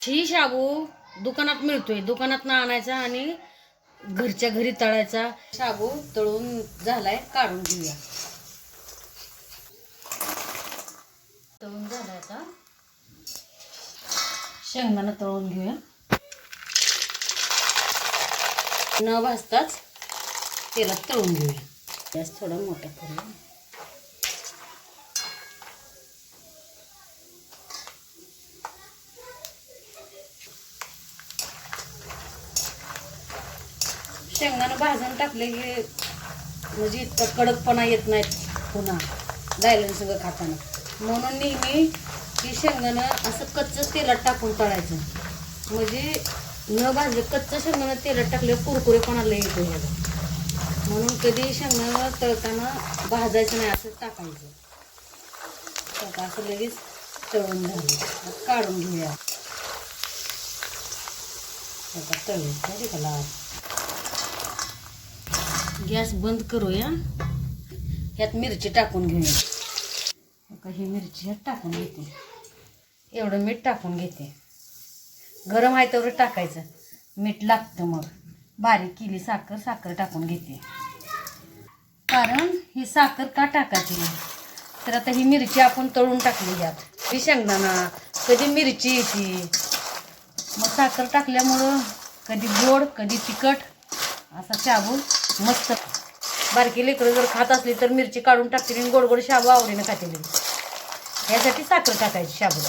ही शाबू दुकानात मिळतोय, दुकानात आणायचा आणि घरच्या घरी तळायचा। शाबू तळून झालाय, काढून घेऊया। तळून झालाय, आता शेंगदाणा तळून घेऊया। न भाजताच तेलात तळून घेऊया। गॅस थोडा मोठा करूया। शेंगदाणा भाजून टाकले की म्हणजे इतका कडकपणा येत नाही पुन्हा गायलन सगळं खाताना, म्हणून नेहमी की शेंगदाणा असं कच्च तेलात टाकून तळायचं। म्हणजे न भाजले कच्च शेंगदाणा तेलात टाकले कुरकुरेपणा लय येतो ह्याला, म्हणून कधी शेंगदाणा तळताना भाजायचं नाही, असं टाकायचं। असं लगेच तळून झालं, काढून घेऊया। तळून त्याला गॅस बंद करूया। ह्यात मिरची टाकून घेऊया। ही मिरची ह्यात टाकून घेते, एवढं मीठ टाकून घेते। गरम आहे तेवढं टाकायचं, मीठ लागतं। मग बारीक केली साखर टाकून घेते। कारण ही साखर का टाकायची तर आता ही मिरची आपण तळून टाकली यात, ही शेंगदाणा कधी मिरची येते, मग साखर टाकल्यामुळं कधी गोड कधी तिखट असा शाबू मस्त। बारकी लेकरं जर खात असली तर मिरची काढून टाकतील आणि गोड गोड शाबू आवडीनं खातील, यासाठी साखर टाकायची शाबू।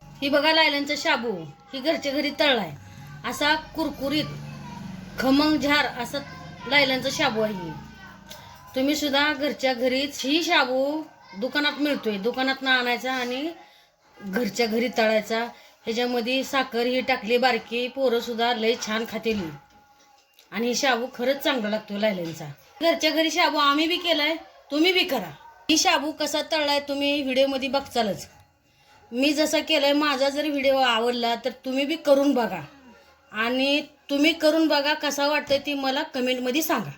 ही बघा लायलनचा शाबू, ही घरच्या घरी तळलाय, असा कुरकुरीत खमंग झार असा लायलनचा शाबू आहे। तुम्ही सुद्धा घरच्या घरीच ही शाबू दुकानात मिळतोय, दुकानात आणायचा आणि घरच्या घरी तळायचा। ह्याच्यामध्ये साखर ही टाकली बारकी, पोरं सुद्धा लय छान खातील आणि शाबू खरंच चांगला लागतो लायलनचा। घरच्या घरी शाबू आम्ही बी केलाय, तुम्ही बी करा। ही शाबू कसा तळलाय तुम्ही व्हिडिओमध्ये बघचालच। मी जसा केलाय, माझा जर व्हिडिओ आवडला तर तुम्ही बी करून बघा आणि तुम्ही करून बघा, कसा वाटतंय ती मला कमेंटमध्ये सांगा।